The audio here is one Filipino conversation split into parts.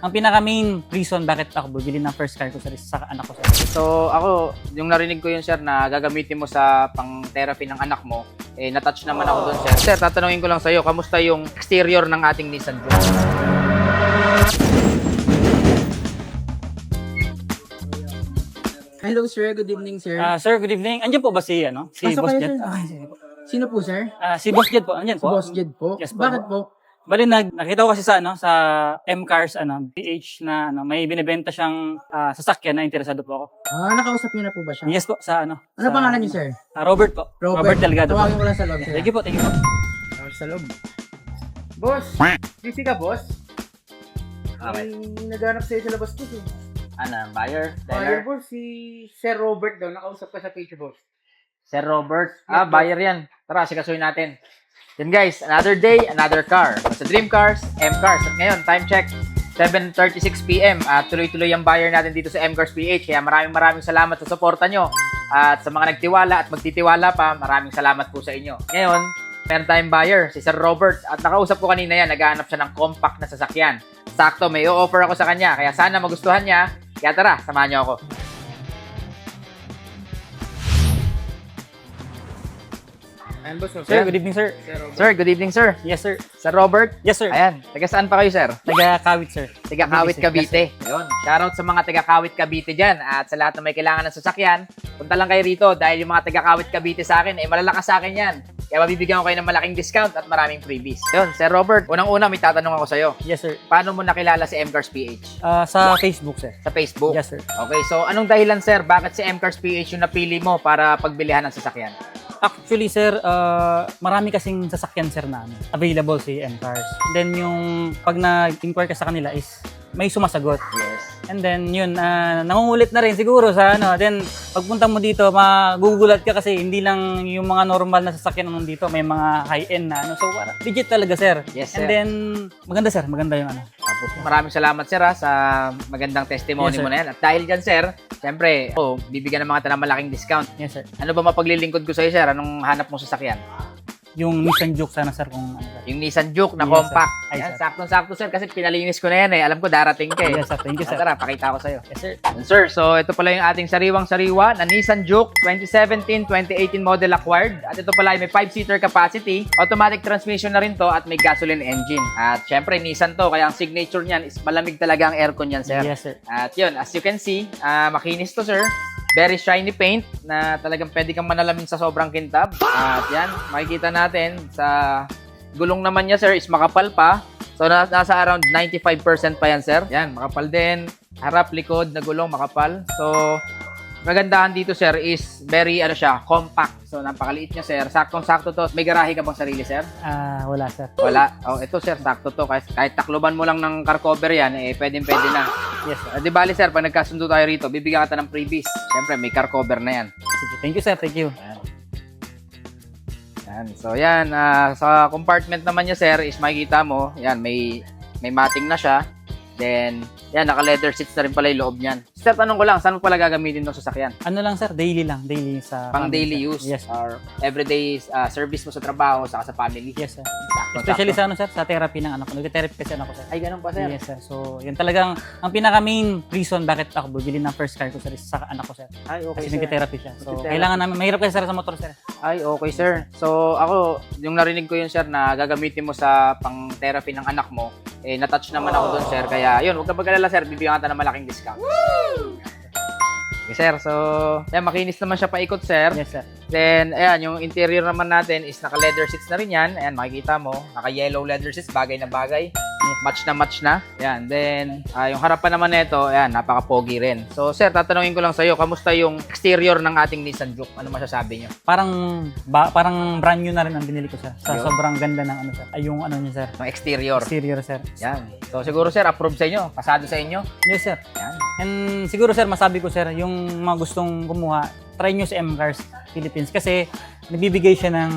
ang pinaka main reason bakit ako bibili ng first car ko sir is sa anak ko sir. So ako, yung narinig ko yun sir na gagamitin mo sa pang-therapy ng anak mo, eh na-touch naman ako doon sir. Sir, tatanungin ko lang sa'yo, kamusta yung exterior ng ating Nissan Juke? Hello sir, good evening sir. Sir, good evening. Andiyan po ba si Pasok Boss kayo, Jed? sir. Sige po. Sino po sir? Si Boss Jed po. Andiyan Si po. Boss Jed po. Yes po. Bakit po? Bali nakita ko kasi sa sa M-Cars PH na may binebenta siyang sasakyan na interesado po ako. Nakausap niyo na po ba siya? Yes po sa Ano pangalan niyo sir? Robert po. Robert Delgado. Tawagin ko lang sa loob sir. Thank you po, thank you po. Sa loob. Boss, busy ka boss? May naghanap sa'yo sa labas po eh. Ano, buyer? Buyer Seller? boss, si Sir Robert daw. Nakausap ka sa page boss. Sir Robert? Yes, Buyer yan. Tara, sikasuhin natin. Then guys, another day, another car. Sa Dream Cars, M-Cars. At ngayon, time check, 7:36 PM. At tuloy-tuloy ang buyer natin dito sa M-Cars PH. Kaya maraming salamat sa suporta nyo. At sa mga nagtiwala at magtitiwala pa, maraming salamat po sa inyo. Ngayon, meron tayong buyer, si Sir Robert. At nakausap ko kanina yan, naghahanap siya ng compact na sasakyan. Sakto, may o-offer ako sa kanya. Kaya sana magustuhan niya. Kaya tara, samahan niyo ako. Ayan boss, Sir, good evening sir. Sir, good evening, sir. Yes sir. Sir Robert. Yes sir. Ayan, taga saan pa kayo, sir? Taga Kawit sir. Taga Kawit, Cavite. Ayun. Shoutout sa mga taga Kawit, Cavite dyan. At sa lahat na may kailangan ng sasakyan, punta lang kayo rito dahil yung mga taga Kawit, Cavite sa akin, malalakas sa akin yan. Kaya mabibigyan ko kayo ng malaking discount at maraming freebies. Ayun, Sir Robert, unang-una may tatanong ako sa'yo. Yes sir. Paano mo nakilala si M-Cars PH? Sa Facebook sir. Sa Facebook? Yes sir. Okay, so anong dahilan, sir? Bakit si M-Cars PH yung napili mo para pagbilihan ng sasakyan? Actually, sir, marami kasing sasakyan, sir, na available si M-Cars. Then, yung pag nag-inquire ka sa kanila is may sumasagot. Yes. And then, yun, nangungulit na rin siguro sa Then, pagpunta mo dito, magugulat ka kasi hindi lang yung mga normal na sasakyan na nandito, may mga high-end na So, legit talaga, sir. Yes, sir. And then, maganda, sir. Maganda yung Maraming salamat, sir, sa magandang testimony Yes, sir. mo na yan. At dahil dyan, sir, siyempre, bibigyan ng mga tanang malaking discount. Yes, sir. Ano ba mapaglilingkod ko sa'yo, sir? Anong hanap mo sa sasakyan? Yung Nissan Juke sana, sir, kung ano, sir. Yung Nissan Juke na Yes, compact. sir. Ay, Yan, sir. saktong-sakto, sir, kasi pinalinis ko na yan eh. Alam ko, darating ka eh. Yes, sir. Thank you, sir. Tara, pakita ko sa'yo. Yes, sir. Yan, sir, so ito pala yung ating sariwang-sariwa na Nissan Juke 2017-2018 model acquired. At ito pala ay may 5-seater capacity, automatic transmission na rin to at may gasoline engine. At syempre, Nissan to, kaya ang signature niyan is malamig talaga ang aircon niyan, sir. Yes, sir. At yun, as you can see, makinis to, sir. Very shiny paint na talagang pwede kang manalamin sa sobrang kintab. At yan, makikita natin sa gulong naman niya, sir, is makapal pa. So, nasa around 95% pa yan, sir. Yan, makapal din. Harap, likod na gulong, makapal. So, magandahan dito, sir, is very, compact. So, napakaliit niya, sir. Saktong-sakto to. May garahe ka bang sarili, sir? Wala, sir. Wala. Oh, ito, sir, sakto to. Kahit takloban mo lang ng car cover yan, pwede na. Yes, sir. Di bali, sir, pag nagkasundo tayo rito, bibigyan kita ng freebies. Siyempre, may car cover na yan. Sige. Thank you, sir. Thank you. Yan. So, yan. Sa compartment naman niya, sir, is makikita mo, yan, may matting na siya. Then, yan, naka-leather seats na rin pala yung loob niyan. Sir, tanong ko lang, saan mo pala gagamitin itong sasakyan? Ano lang, sir? Daily lang. Daily sa Pang family, daily sir. use? Yes, sir. Or everyday service mo sa trabaho, saka sa family? Yes, sir. Sakto, Especially sakto. sa sa therapy ng anak ko. Nag-therapy kasi anak ko, sir. Ay, ganun pa, sir? Yes, sir. So, yun talagang ang pinaka main reason bakit ako bibili ng first car ko, sir, is sa anak ko, sir. Ay, okay, Kasi sir. nag-therapy siya. So, Nag-therapy. kailangan namin, mahirap kasi, sir, sa motor, sir. Ay, okay, sir. So, ako, yung narinig ko yun, sir, na gagamitin mo sa pang-therapy ng anak mo, na-touch naman ako doon, sir. Kaya, yun, huwag ka mag-alala, sir. Bibigyan ka ng malaking discount. Okay, sir. So, yan, makinis naman siya paikot, sir. Yes, sir. Then, ayan, yung interior naman natin is naka-leather seats na rin yan. Ayan, makikita mo. Naka-yellow leather seats, bagay na bagay. Match na match na. Ayan, then, yung harapan naman nito, ayan, napaka-pogi rin. So, sir, tatanungin ko lang sa'yo, kamusta yung exterior ng ating Nissan Juke? Ano masasabi nyo? Parang brand new na rin ang binili ko, sir. Sa Yun. sobrang ganda ng sir. Ay, yung niya, sir. Yung exterior. Exterior, sir. Yan. So, siguro, sir, approve sa inyo. Pasado sa inyo. Yes, sir. Yan. And siguro, sir, masabi ko, sir, yung mga gustong kumuha, try nyo si M-Cars Philippines kasi nagbibigay siya ng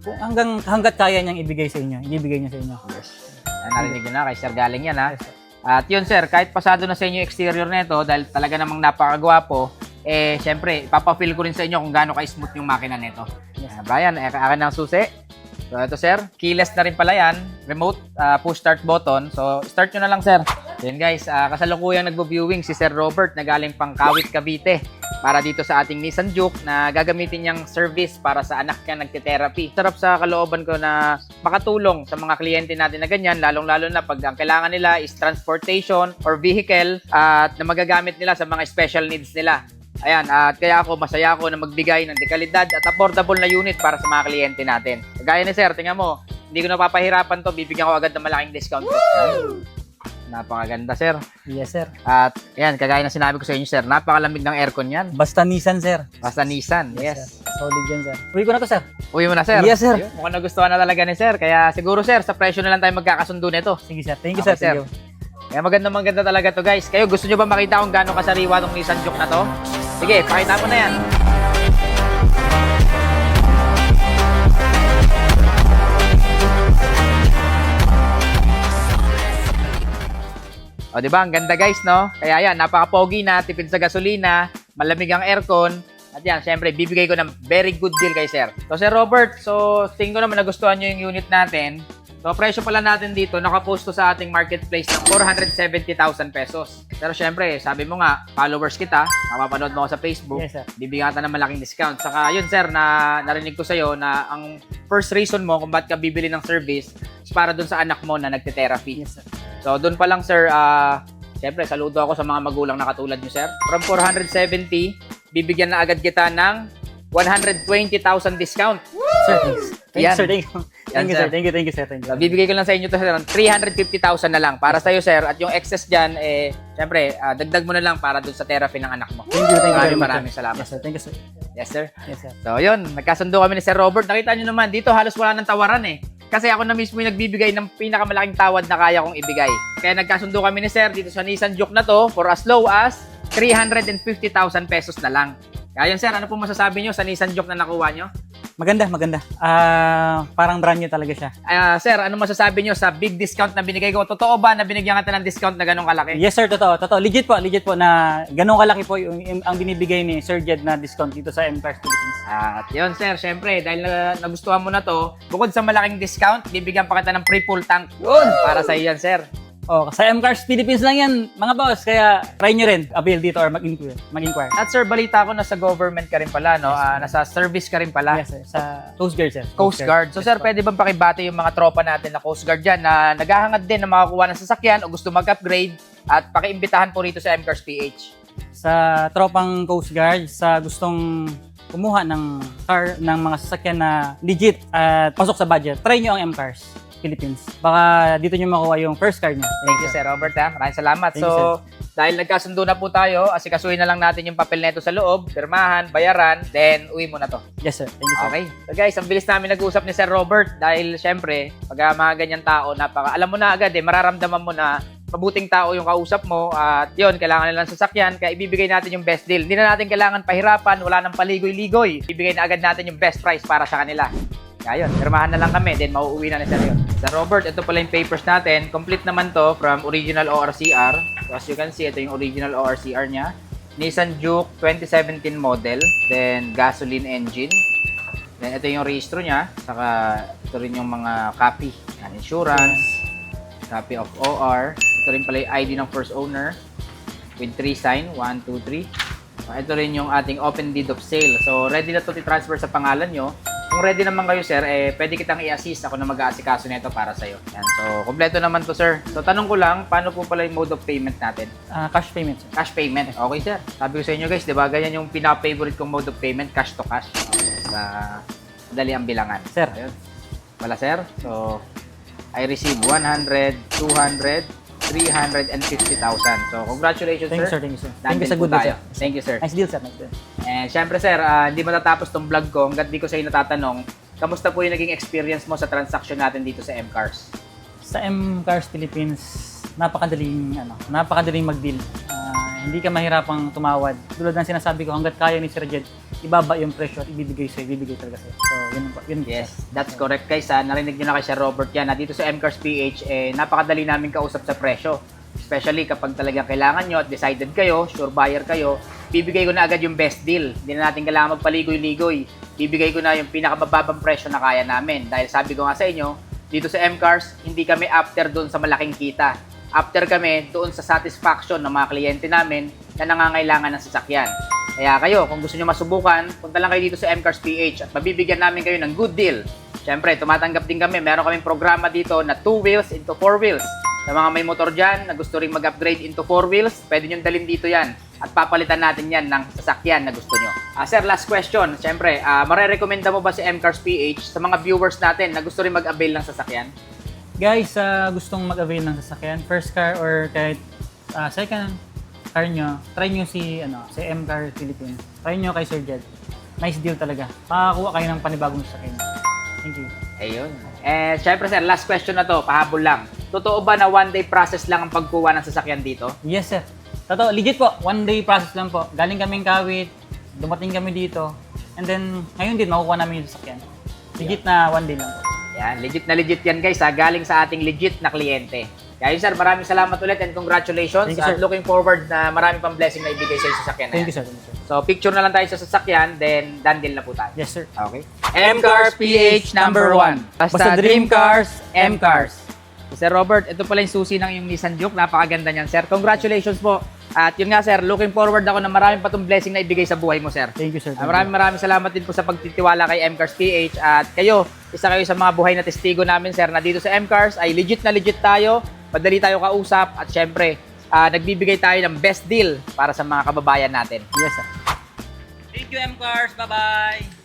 kung hanggat kaya niyang ibigay sa inyo, ibibigay niya sa inyo. Yes. Yan, narinig nyo na. Kay Sir galing yan, ha? At yun, sir, kahit pasado na sa inyo yung exterior nito dahil talaga namang napakagwapo, syempre, ipapafeel ko rin sa inyo kung gaano ka-smooth yung makina nito. Yes. Brian, akin ng susi. So, ito, sir. Keyless na rin pala yan. Remote, push start button. So, start nyo na lang, sir. Yan guys, kasalukuyang nagbo-viewing si Sir Robert na galing pang Kawit, Cavite para dito sa ating Nissan Juke na gagamitin niyang service para sa anak niya nagte-therapy. Sarap sa kalooban ko na makatulong sa mga kliyente natin na ganyan, lalong-lalo na pag ang kailangan nila is transportation or vehicle at na magagamit nila sa mga special needs nila. Ayan, at kaya masaya ako na magbigay ng dekalidad at affordable na unit para sa mga kliyente natin. Gaya ni Sir, tingnan mo, hindi ko napapahirapan to, bibigyan ko agad ng malaking discount ko. Napakaganda, Sir. Yes, sir. At yan, kagaya ng sinabi ko sa inyo, Sir, napakalamig ng aircon yan. Basta Nissan, sir. Basta Nissan, yes. Sir. Solid yan, sir. Uwi ko na to, sir. Uwi mo na, Sir. Yes, sir. Ayun, mukhang nagustuhan na talaga ni Sir. Kaya siguro, Sir, sa presyo na lang tayo magkakasundo nito. Sige, sir. Thank you, Okay, sir. sir. Kaya maganda talaga to, guys. Kayo, gusto nyo ba makita kung gaano kasariwa tong Nissan Juke na to? Sige, pakita mo na yan. O, diba? Ang ganda, guys, no? Kaya yan, napaka-pogi na, tipid sa gasolina, malamig ang aircon. At yan, syempre, bibigay ko ng very good deal kay Sir. So, Sir Robert, tingin ko naman nagustuhan nyo yung unit natin. So, presyo pala natin dito, nakapost to sa ating marketplace ng 470,000 pesos. Pero syempre, sabi mo nga, followers kita, mapapanood mo ako sa Facebook, Yes, sir. bibigyan kita ng malaking discount. Saka yun, Sir, na narinig ko sa'yo na ang first reason mo kung ba't ka bibili ng service is para dun sa anak mo na nagte-therapy. Yes, sir. So, dun pa lang, Sir, syempre, saludo ako sa mga magulang na katulad nyo, Sir. From 470, bibigyan na agad kita ng 120,000 discount. Sir, thanks. Thank you, Yan. sir. Thank you. Thank you, sir. sir. Thank you, sir. Thank you. So, bibigay ko lang sa inyo to, Sir, 350,000 na lang para sa'yo, Sir. At yung excess dyan, syempre, dagdag mo na lang para dun sa therapy ng anak mo. Thank you, very much, Maraming sir. salamat. Yes, sir. Thank you, sir. Yes, sir. Yes, sir. So, yun. Nagkasundo kami ni Sir Robert. Nakita nyo naman, dito halos wala ng tawaran eh. Kasi ako na mismo yung nagbibigay ng pinakamalaking tawad na kaya kong ibigay. Kaya nagkasundo kami ni Sir dito sa Nissan Juke na to for as low as 350,000 pesos na lang. Kaya yun, Sir, ano po masasabi nyo sa Nissan Juke na nakuha nyo? Maganda, maganda. Parang brand new talaga siya. Sir, ano masasabi nyo sa big discount na binigay ko? Totoo ba na binigyan ka ng discount na ganong kalaki? Yes, sir. Totoo. Totoo. Legit po na ganun kalaki po yung ang binibigay ni Sir Jed na discount dito sa M-Cars Philippines. At yun, Sir, syempre, dahil nagustuhan mo na to, bukod sa malaking discount, bibigyan pa kita ng free full tank. Yun! Para sa iyo yan, Sir. Oh, sa M-Cars Philippines lang yan, mga boss. Kaya try nyo rin, avail dito or mag-inquire. At Sir, balita ko nasa government ka rin pala, no? Nasa service ka rin pala. Yes, sir. Sa Coast Guard, sir. Coast Guard. So, Sir, pwede bang pakibati yung mga tropa natin na Coast Guard dyan na naghahangad din na makakuha ng sasakyan o gusto mag-upgrade at pakiimbitahan po rito sa M-Cars PH? Sa tropang Coast Guard, sa gustong kumuha ng car, ng mga sasakyan na legit at pasok sa budget, try nyo ang M-Cars Philippines. Baka dito nyo makuha yung first car nyo. Thank you, Sir Robert. Maraming salamat. Thank you, So, dahil nagkasundo na po tayo, asikasuhin na lang natin yung papel neto sa loob, pirmahan, bayaran, then uwi mo na to. Yes, sir. Thank you, sir. Okay. So guys, ang bilis namin nag-usap ni Sir Robert dahil syempre, pag mga ganyan tao, alam mo na agad mararamdaman mo na mabuting tao yung kausap mo at yun, kailangan nilang sasakyan kaya ibibigay natin yung best deal. Hindi na natin kailangan pahirapan, wala nang paligoy-ligoy. Ibibigay na agad natin yung best price para sa kanila. Kaya yun, pirmahan na lang kami, then mauuwi na ni Sir yun. Sir Robert, ito pala yung papers natin. Complete naman to from original ORCR. So as you can see, ito yung original ORCR niya. Nissan Juke 2017 model, then gasoline engine. Then ito yung registro niya, saka ito rin yung mga copy ng insurance, copy of OR. Ito rin pala yung ID ng first owner with 3 sign, 1, 2, 3. Ito rin yung ating open deed of sale. So ready na to i-transfer sa pangalan nyo. Kung ready naman kayo, sir, pwede kitang i-assist. Ako na mag-aasikaso nito para sa'yo. Yan. So, kompleto naman to, sir. So, tanong ko lang, paano po pala yung mode of payment natin? Cash payment, sir. Cash payment. Okay, sir. Sabi ko sa inyo, guys, di ba? Ganyan yung pinaka-favorite kong mode of payment, cash to cash. Madali ang bilangan. Sir. Ayun. Wala, sir. So, I receive 100, 200, 350,000. So, congratulations, Thank you, sir. sir. Thank you, sir. Thank you Nandun sa po good deal, tayo. sir. Thank you, sir. Nice deal, sir. Nice deal. And syempre, sir, hindi matatapos tong vlog ko hanggat di ko sa inyo natatanong, kamusta po yung naging experience mo sa transaction natin dito sa M-Cars? Sa M-Cars Philippines, napakadaling mag-deal. Hindi ka mahirapang tumawad. Tulad ng sinasabi ko, hanggat kaya ni Sir Jed, ibaba yung presyo at ibibigay talaga sa'yo. So, yun. Yes, that's correct, guys. Narinig nyo na kay Sir Robert yan. Dito sa M-Cars PH, napakadali namin kausap sa presyo. Especially kapag talagang kailangan nyo at decided kayo, sure buyer kayo, bibigay ko na agad yung best deal. Hindi na natin kailangan magpaligoy-ligoy. Bibigay ko na yung pinakamababang presyo na kaya namin. Dahil sabi ko nga sa inyo, dito sa M-Cars, hindi kami after doon sa malaking kita. after kami doon sa satisfaction ng mga kliyente namin na nangangailangan ng sasakyan. Kaya kayo, kung gusto nyo masubukan, punta lang kayo dito sa MCars PH at mabibigyan namin kayo ng good deal. Siyempre, tumatanggap din kami. Meron kaming programa dito na 2 wheels into 4 wheels. Sa mga may motor dyan na gusto rin mag-upgrade into 4 wheels, pwede nyo dalhin dito yan. At papalitan natin yan ng sasakyan na gusto nyo. Sir, last question. Siyempre, marerekomenda mo ba si MCars PH sa mga viewers natin na gusto rin mag-avail ng sasakyan? Guys, gustong mag-avail ng sasakyan, first car or kahit second car nyo, try nyo si M-Car Philippines. Try nyo kay Sir Jed. Nice deal talaga. Makakuha kayo ng panibagong sasakyan. Thank you. Ayun. Syempre sir, last question na to, pahabol lang. Totoo ba na one day process lang ang pagkuha ng sasakyan dito? Yes, sir. Totoo, legit po. One day process lang po. Galing kaming Kawit, dumating kami dito, and then ngayon din makukuha namin yung sasakyan. Legit na one day lang po. Yan, legit yan guys ha, galing sa ating legit na kliyente. Kaya yun sir, maraming salamat ulit and congratulations. Thank you, sir. At looking forward na maraming pang blessing na ibigay sa sasakyan na Thank yan. you, sir. Thank you, sir. So picture na lang tayo sa sasakyan, then done deal na po tayo. Yes, sir. Okay. M-Cars PH number 1. Basta Dream Cars, M-Cars. Sir Robert, ito pala yung susi ng yung Nissan Juke. Napakaganda niyan, sir. Congratulations po. At yun nga, sir, looking forward ako na maraming pa tong blessing na ibigay sa buhay mo, sir. Thank you, sir. Thank you. Maraming salamat din po sa pagtitiwala kay M-Cars PH. At kayo, isa kayo sa mga buhay na testigo namin, sir, na dito sa M-Cars ay legit na legit tayo. Madali tayo kausap. At syempre, nagbibigay tayo ng best deal para sa mga kababayan natin. Yes, sir. Thank you, M-Cars. Bye-bye.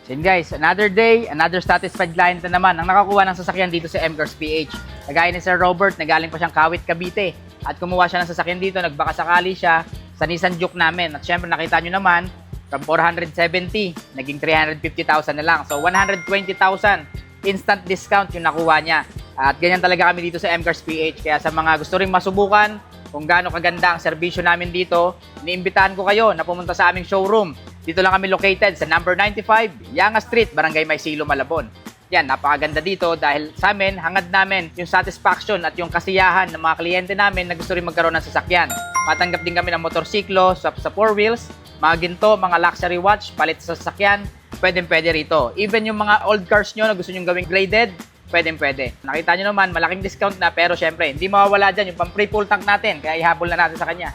So yun guys, another day, another satisfied client na naman ang nakakuha ng sasakyan dito sa M-Cars PH. Nagaya ni Sir Robert, nagaling pa siyang Kawit, Cavite. At kumuha siya ng sasakyan dito, nagbakasakali siya sa Nissan Juke namin. At syempre nakita nyo naman, from 470, naging 350,000 na lang. So 120,000 instant discount yung nakuha niya. At ganyan talaga kami dito sa M-Cars PH. Kaya sa mga gusto ring masubukan kung gaano kaganda ang serbisyo namin dito, iniimbitahan ko kayo na pumunta sa aming showroom. Dito lang kami located sa number 95, Yanga Street, Barangay Maysilo, Malabon. Yan, napakaganda dito dahil sa amin, hangad namin yung satisfaction at yung kasiyahan ng mga kliyente namin na gusto rin magkaroon ng sasakyan. Matanggap din kami ng motorsiklo sa 4 wheels, mga ginto, mga luxury watch, palit sa sasakyan, pwede rito. Even yung mga old cars nyo na gusto nyo gawing graded, pwede. Nakita nyo naman, malaking discount na pero syempre, hindi mawawala dyan yung pang free full tank natin, kaya ihabol na natin sa kanya.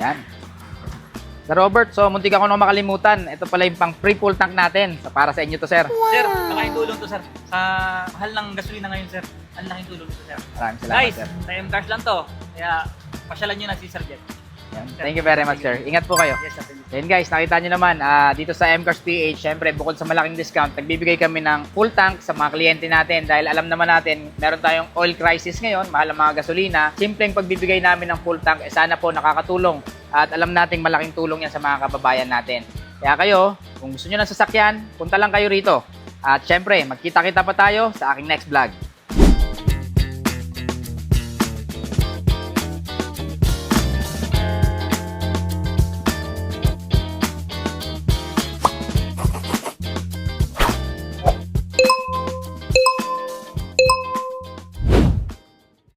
Yan. Sir Robert, so muntik ako nang makalimutan. Ito pala yung pang free full tank natin. So, para sa inyo to, sir. Sir, malaking tulong to, sir. Sa mahal ng gasolina ngayon, sir. Ang laking tulong to, sir. Maraming salamat, Guys, sir. sa M-Cars lang to. Kaya, pasyalan nyo na si Sir Jet. Yan. Thank you very much, sir. Ingat po kayo. Yes, sir. Thank you. Yan guys, nakita nyo naman, dito sa M-Cars PH, syempre bukod sa malaking discount, nagbibigay kami ng full tank sa mga kliyente natin dahil alam naman natin, meron tayong oil crisis ngayon, mahal ang mga gasolina. Simpleng pagbibigay namin ng full tank, sana po nakakatulong at alam nating malaking tulong yan sa mga kababayan natin. Kaya kayo, kung gusto nyo ng sasakyan, punta lang kayo rito. At syempre, magkita-kita pa tayo sa aking next vlog.